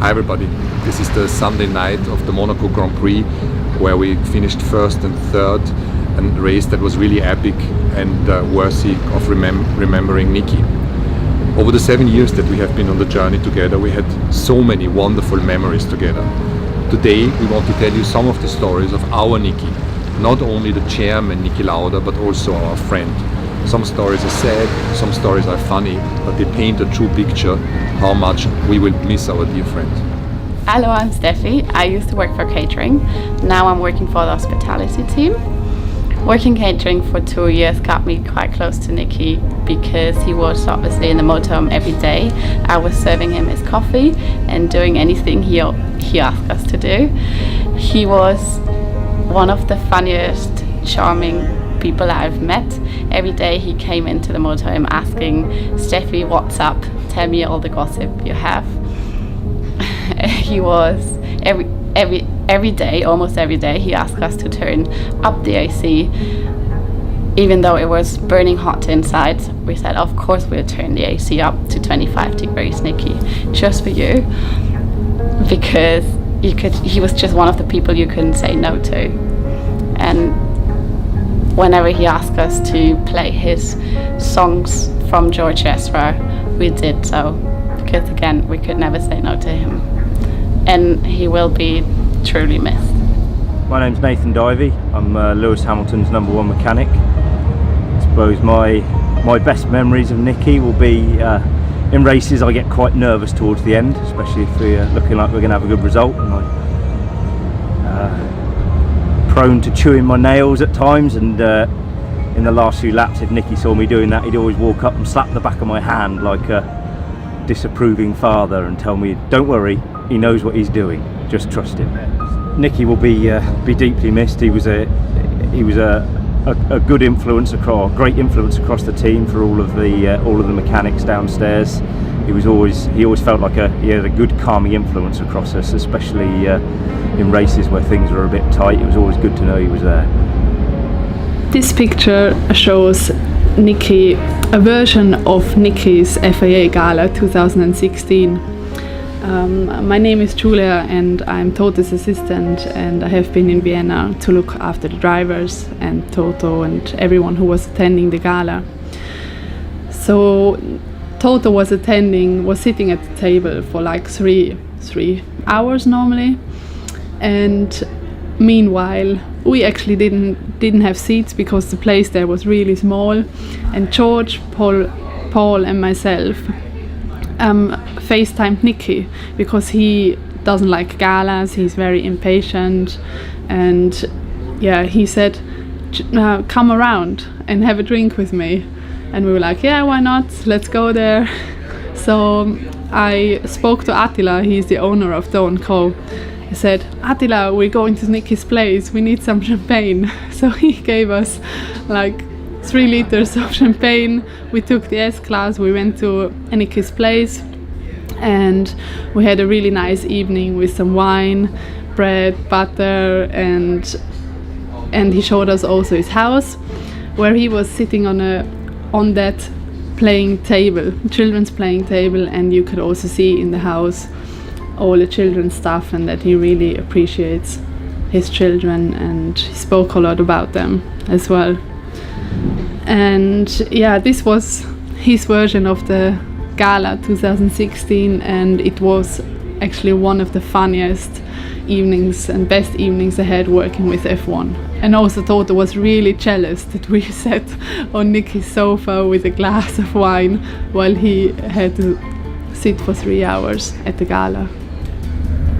Hi everybody, this is the Sunday night of the Monaco Grand Prix where we finished first and third, and a race that was really epic and worthy of remembering Niki. Over the 7 years that we have been on the journey together, we had so many wonderful memories together. Today we want to tell you some of the stories of our Niki, not only the chairman Niki Lauda but also our friend. Some stories are sad, some stories are funny, but they paint a true picture how much we will miss our dear friend. Hello, I'm Steffi. I used to work for catering. Now I'm working for the hospitality team. Working catering for 2 years got me quite close to Niki because he was obviously in the motorhome every day. I was serving him his coffee and doing anything he asked us to do. He was one of the funniest, charming people I've met. Every day he came into the motorhome asking, Steffi, what's up? Tell me all the gossip you have. He was every day, almost every day, he asked us to turn up the AC. Even though it was burning hot inside, we said, of course we'll turn the AC up to 25 degrees, Niki, just for you. Because he was just one of the people you couldn't say no to. And whenever he asked us to play his songs from George Ezra, we did so, because again, we could never say no to him. And he will be truly missed. My name's Nathan Divey. I'm Lewis Hamilton's #1 mechanic. I suppose my best memories of Niki will be in races. I get quite nervous towards the end, especially if we're looking like we're going to have a good result. And prone to chewing my nails at times, and in the last few laps, if Niki saw me doing that, he'd always walk up and slap the back of my hand like a disapproving father and tell me, don't worry, he knows what he's doing, just trust him. Niki will be deeply missed. He was a good influence, great influence across the team for all of the mechanics downstairs. He always felt like he had a good calming influence across us, especially in races where things were a bit tight. It was always good to know he was there. This picture shows Niki, a version of Niki's FIA Gala 2016. My name is Julia and I'm Toto's assistant, and I have been in Vienna to look after the drivers and Toto and everyone who was attending the gala. So Toto was sitting at the table for like three hours normally, and meanwhile we actually didn't have seats because the place there was really small, and George, Paul and myself FaceTimed Niki because he doesn't like galas, he's very impatient, and yeah, he said, come around and have a drink with me. And we were like, yeah, why not? Let's go there. So I spoke to Attila, he's the owner of the Co. I said, Attila, we're going to Niki's place, we need some champagne. So he gave us like 3 liters of champagne. We took the S-Class, we went to Niki's place, and we had a really nice evening with some wine, bread, butter, and he showed us also his house, where he was sitting on that children's playing table, and you could also see in the house all the children's stuff, and that he really appreciates his children, and he spoke a lot about them as well. And yeah, this was his version of the Gala 2016, and it was actually one of the funniest evenings and best evenings I had working with F1. And also Toto was really jealous that we sat on Niki's sofa with a glass of wine while he had to sit for 3 hours at the gala.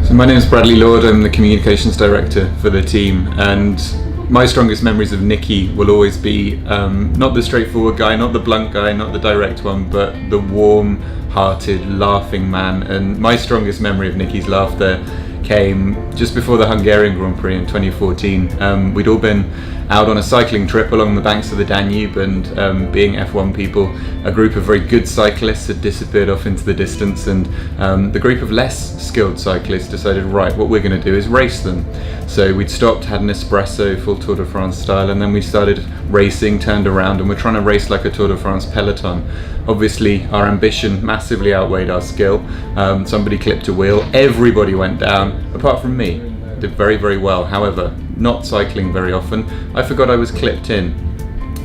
So my name is Bradley Lord, I'm the communications director for the team, and my strongest memories of Niki will always be not the straightforward guy, not the blunt guy, not the direct one, but the warm-hearted, laughing man. And my strongest memory of Niki's laughter came just before the Hungarian Grand Prix in 2014. We'd all been out on a cycling trip along the banks of the Danube, and being F1 people, a group of very good cyclists had disappeared off into the distance, and the group of less skilled cyclists decided, right, what we're going to do is race them. So we'd stopped, had an espresso, full Tour de France style, and then we started racing, turned around, and we're trying to race like a Tour de France peloton. Obviously our ambition massively outweighed our skill. Somebody clipped a wheel, everybody went down, apart from me. Did very, very well. However, not cycling very often, I forgot I was clipped in.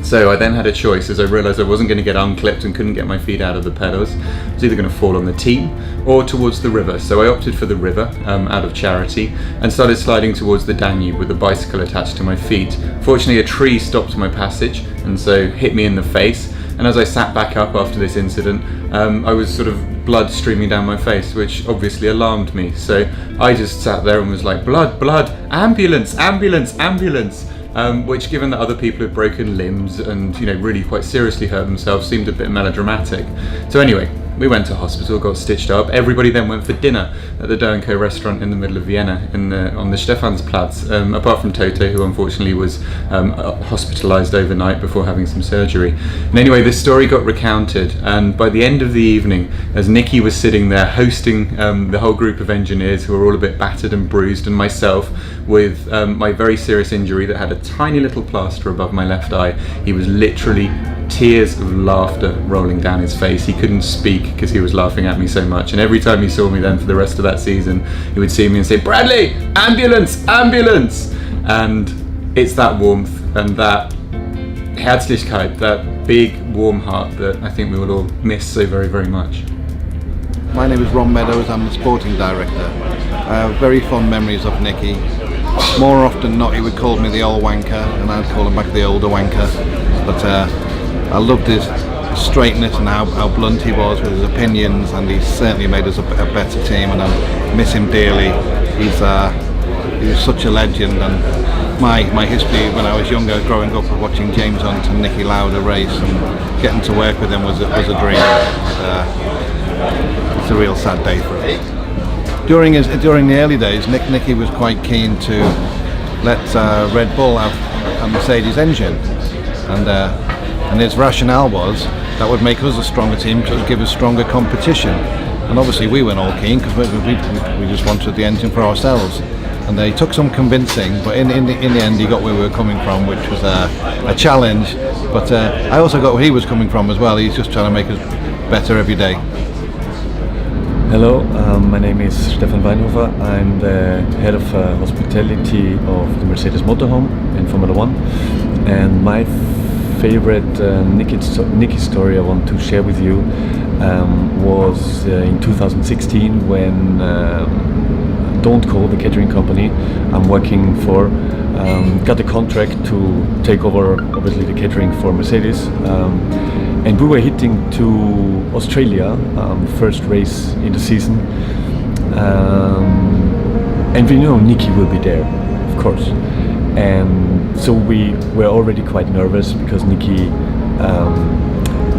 So I then had a choice as I realised I wasn't going to get unclipped and couldn't get my feet out of the pedals. I was either going to fall on the team or towards the river. So I opted for the river out of charity and started sliding towards the Danube with a bicycle attached to my feet. Fortunately, a tree stopped my passage and so hit me in the face. And as I sat back up after this incident, I was sort of blood streaming down my face, which obviously alarmed me. So I just sat there and was like, blood, blood, ambulance, ambulance, ambulance. Which, given that other people had broken limbs and really quite seriously hurt themselves, seemed a bit melodramatic. So anyway, we went to hospital, got stitched up. Everybody then went for dinner at the Do & Co restaurant in the middle of Vienna on the Stephansplatz, apart from Toto, who unfortunately was hospitalised overnight before having some surgery. And anyway, this story got recounted, and by the end of the evening, as Niki was sitting there hosting the whole group of engineers who were all a bit battered and bruised, and myself with my very serious injury that had a tiny little plaster above my left eye, he was literally tears of laughter rolling down his face. He couldn't speak because he was laughing at me so much, and every time he saw me then for the rest of that season, he would see me and say, "Bradley, ambulance, ambulance!" And it's that warmth and that Herzlichkeit, that big warm heart that I think we will all miss so very, very much. My name is Ron Meadows, I'm the sporting director. I have very fond memories of Niki. More often than not, he would call me the old wanker and I'd call him back the older wanker. But I loved his straightness and how blunt he was with his opinions, and he certainly made us a better team, and I miss him dearly. He was such a legend, and my history when I was younger, growing up watching James Hunt and Niki Lauda race and getting to work with him was a dream. It's a real sad day for us. During the early days, Niki was quite keen to let Red Bull have a Mercedes engine, and his rationale was that would make us a stronger team because it would give us stronger competition. And obviously we weren't all keen because we just wanted the engine for ourselves. And they took some convincing, but in the end he got where we were coming from, which was a challenge. But I also got where he was coming from as well. He's just trying to make us better every day. Hello, my name is Stefan Weinhofer. I'm the head of hospitality of the Mercedes motorhome in Formula 1. And my favorite Niki story I want to share with you was in 2016 when Don't Call, the catering company I'm working for, got a contract to take over obviously the catering for Mercedes. And we were heading to Australia, first race in the season, and we know Niki will be there, of course. And so we were already quite nervous because Niki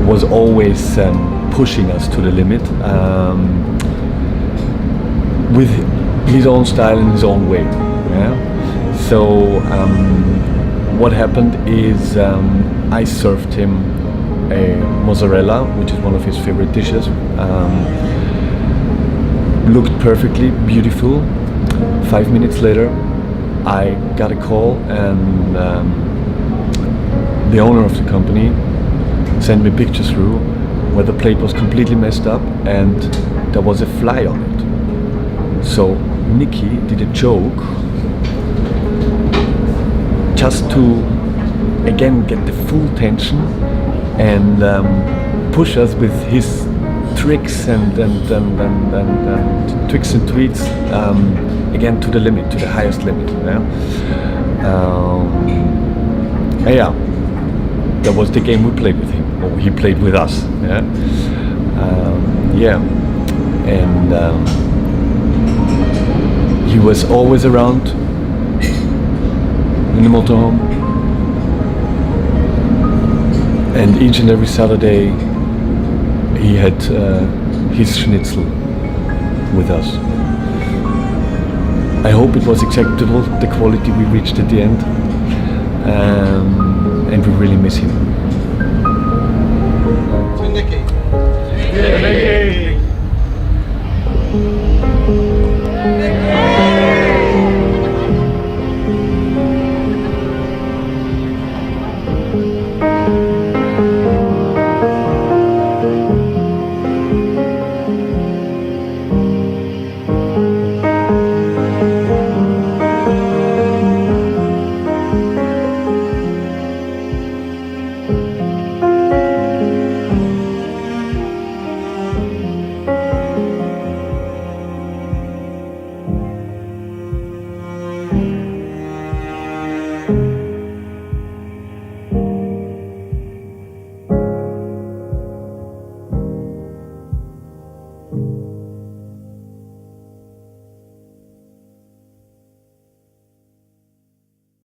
was always pushing us to the limit with his own style and his own way. Yeah? So what happened is I served him a mozzarella, which is one of his favorite dishes. Looked perfectly beautiful. 5 minutes later, I got a call, and the owner of the company sent me pictures through where the plate was completely messed up and there was a fly on it. So Niki did a joke just to again get the full tension and push us with his tricks and tricks and tweets again to the limit, to the highest limit. Yeah, that was the game we played with him, or he played with us. And he was always around in the motorhome. And each and every Saturday he had his schnitzel with us. I hope it was acceptable, the quality we reached at the end, and we really miss him. So Niki,